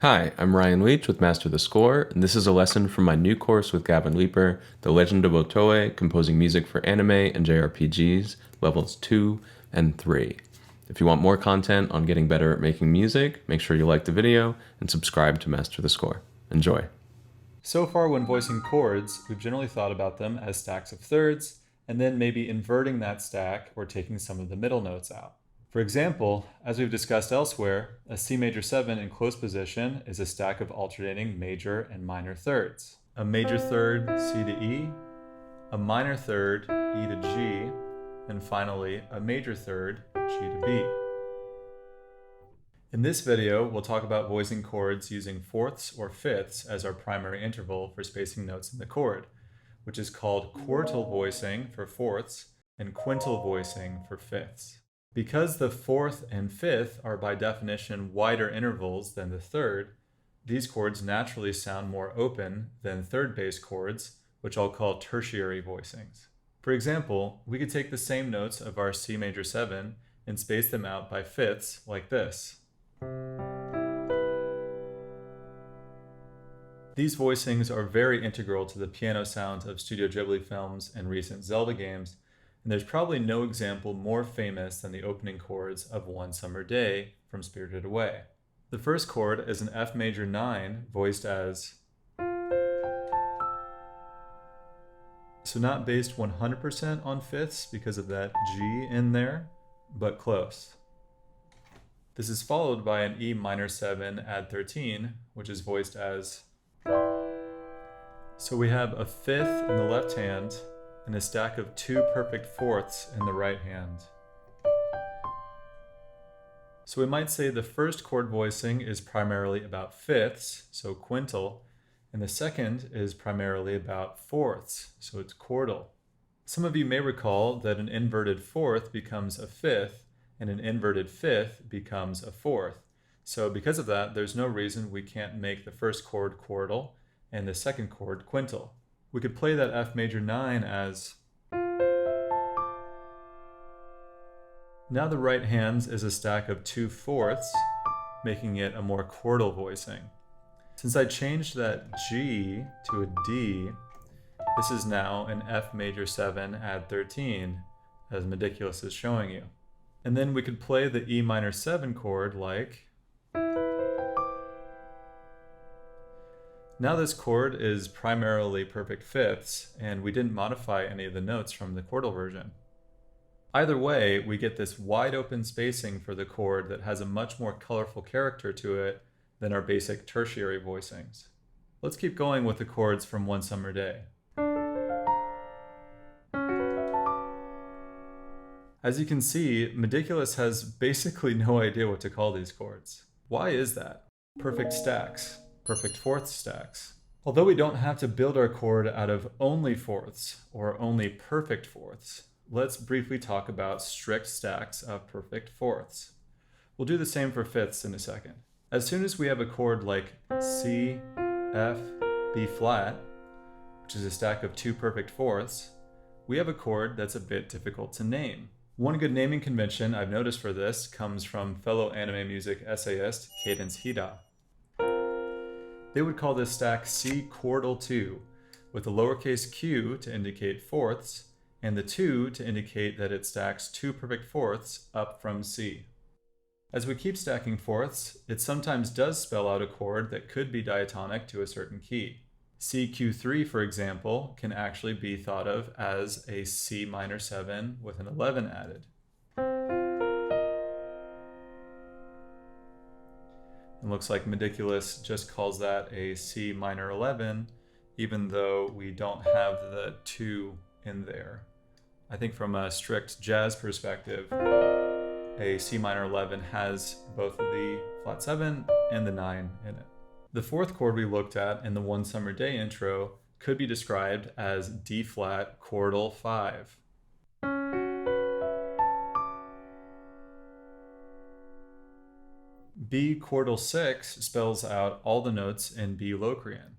Hi, I'm Ryan Leach with Master the Score, and this is a lesson from my new course with Gavin Leaper, The Legend of Otoe, Composing Music for Anime and JRPGs, Levels 2 and 3. If you want more content on getting better at making music, make sure you like the video and subscribe to Master the Score. Enjoy. So far, when voicing chords, we've generally thought about them as stacks of thirds, and then maybe inverting that stack or taking some of the middle notes out. For example, as we've discussed elsewhere, a C major 7 in close position is a stack of alternating major and minor thirds. A major third, C to E, a minor third, E to G, and finally, a major third, G to B. In this video, we'll talk about voicing chords using fourths or fifths as our primary interval for spacing notes in the chord, which is called quartal voicing for fourths and quintal voicing for fifths. Because the fourth and fifth are by definition wider intervals than the third, these chords naturally sound more open than third bass chords, which I'll call tertiary voicings. For example, we could take the same notes of our C major 7 and space them out by fifths like this. These voicings are very integral to the piano sounds of Studio Ghibli films and recent Zelda games, and there's probably no example more famous than the opening chords of One Summer Day from Spirited Away. The first chord is an F major 9 voiced as, so not based 100% on fifths because of that G in there, but close. This is followed by an E minor 7 add 13, which is voiced as. So we have a fifth in the left hand and a stack of two perfect fourths in the right hand. So we might say the first chord voicing is primarily about fifths, so quintal, and the second is primarily about fourths, so it's quartal. Some of you may recall that an inverted fourth becomes a fifth, and an inverted fifth becomes a fourth. So because of that, there's no reason we can't make the first chord quartal and the second chord quintal. We could play that F major 9 as. Now the right hand is a stack of two fourths, making it a more quartal voicing. Since I changed that G to a D, this is now an F major 7 add 13, as Medicculus is showing you. And then we could play the E minor 7 chord like. Now this chord is primarily perfect fifths, and we didn't modify any of the notes from the quartal version. Either way, we get this wide open spacing for the chord that has a much more colorful character to it than our basic tertiary voicings. Let's keep going with the chords from One Summer Day. As you can see, Medicculus has basically no idea what to call these chords. Why is that? Perfect stacks, perfect fourth stacks. Although we don't have to build our chord out of only fourths or only perfect fourths, let's briefly talk about strict stacks of perfect fourths. We'll do the same for fifths in a second. As soon as we have a chord like C, F, B flat, which is a stack of two perfect fourths, we have a chord that's a bit difficult to name. One good naming convention I've noticed for this comes from fellow anime music essayist Cadence Hida. They would call this stack C Quartal 2, with a lowercase q to indicate fourths, and the 2 to indicate that it stacks two perfect fourths up from C. As we keep stacking fourths, it sometimes does spell out a chord that could be diatonic to a certain key. CQ3, for example, can actually be thought of as a C minor 7 with an 11 added. It looks like Medicculus just calls that a C minor 11, even though we don't have the 2 in there. I think from a strict jazz perspective, a C minor 11 has both the flat 7 and the 9 in it. The fourth chord we looked at in the One Summer Day intro could be described as D flat quartal 5. B quartal 6 spells out all the notes in B Locrian.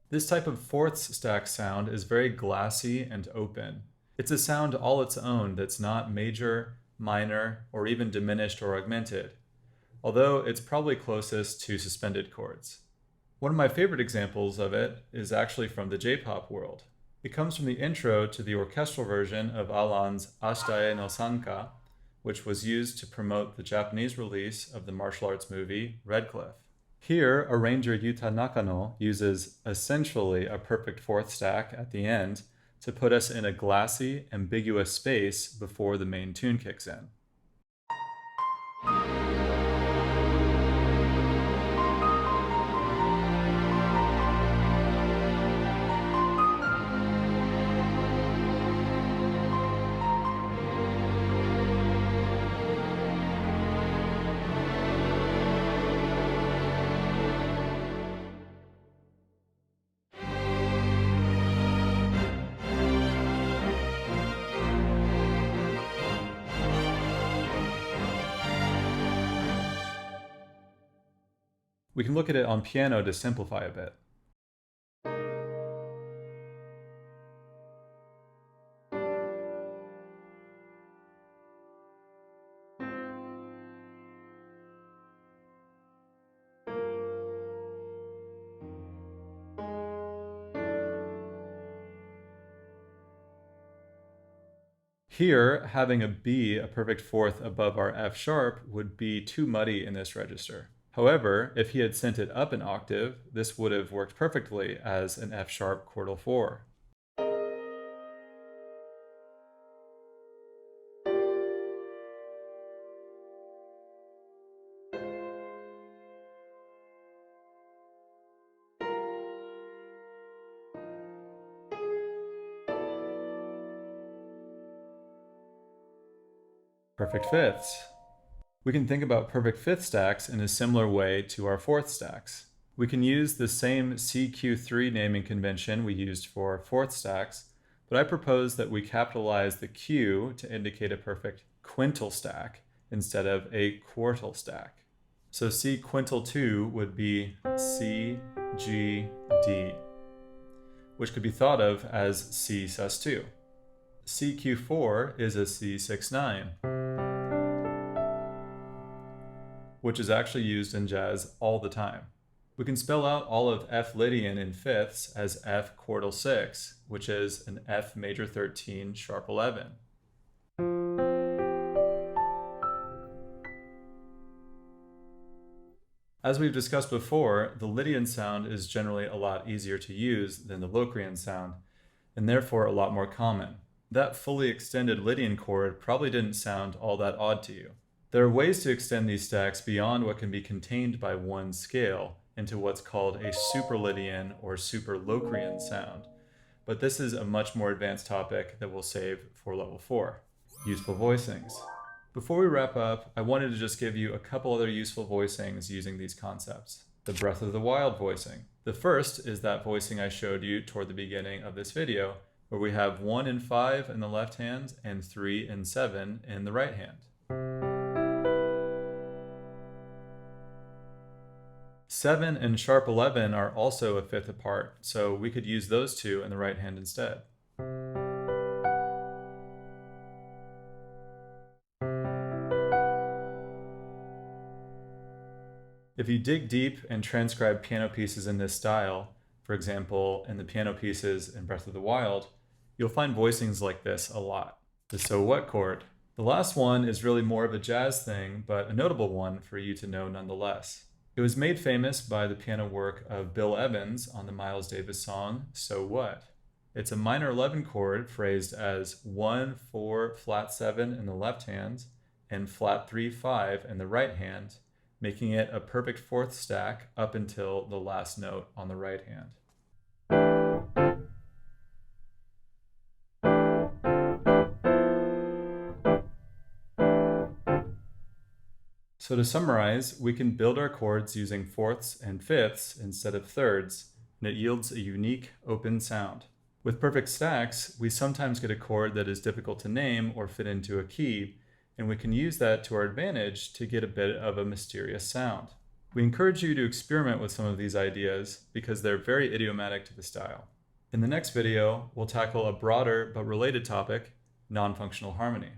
This type of fourths stack sound is very glassy and open. It's a sound all its own that's not major, minor, or even diminished or augmented, although it's probably closest to suspended chords. One of my favorite examples of it is actually from the J-pop world. It comes from the intro to the orchestral version of Alan's Ashitae no Sanka, which was used to promote the Japanese release of the martial arts movie Red Cliff. Here, arranger Yuta Nakano uses essentially a perfect fourth stack at the end to put us in a glassy, ambiguous space before the main tune kicks in. We can look at it on piano to simplify a bit. Here, having a B, a perfect fourth above our F sharp, would be too muddy in this register. However, if he had sent it up an octave, this would have worked perfectly as an F sharp quartal 4. Perfect fifths. We can think about perfect fifth stacks in a similar way to our fourth stacks. We can use the same CQ3 naming convention we used for fourth stacks, but I propose that we capitalize the Q to indicate a perfect quintal stack instead of a quartal stack. So C quintal 2 would be C, G, D, which could be thought of as C sus2. CQ4 is a C6-9. Which is actually used in jazz all the time. We can spell out all of F Lydian in fifths as F quartal 6, which is an F major 13 sharp 11. As we've discussed before, the Lydian sound is generally a lot easier to use than the Locrian sound, and therefore a lot more common. That fully extended Lydian chord probably didn't sound all that odd to you. There are ways to extend these stacks beyond what can be contained by one scale into what's called a super-Lydian or super-Locrian sound, but this is a much more advanced topic that we'll save for level 4, useful voicings. Before we wrap up, I wanted to just give you a couple other useful voicings using these concepts. The Breath of the Wild voicing. The first is that voicing I showed you toward the beginning of this video, where we have 1 and 5 in the left hand and 3 and 7 in the right hand. 7 and sharp 11 are also a fifth apart, so we could use those two in the right hand instead. If you dig deep and transcribe piano pieces in this style, for example, in the piano pieces in Breath of the Wild, you'll find voicings like this a lot. The So What chord. The last one is really more of a jazz thing, but a notable one for you to know nonetheless. It was made famous by the piano work of Bill Evans on the Miles Davis song, So What? It's a minor 11 chord phrased as 1, 4, flat 7 in the left hand and flat 3, 5 in the right hand, making it a perfect fourth stack up until the last note on the right hand. So to summarize, we can build our chords using fourths and fifths instead of thirds, and it yields a unique open sound. With perfect stacks, we sometimes get a chord that is difficult to name or fit into a key, and we can use that to our advantage to get a bit of a mysterious sound. We encourage you to experiment with some of these ideas because they're very idiomatic to the style. In the next video, we'll tackle a broader but related topic, non-functional harmony.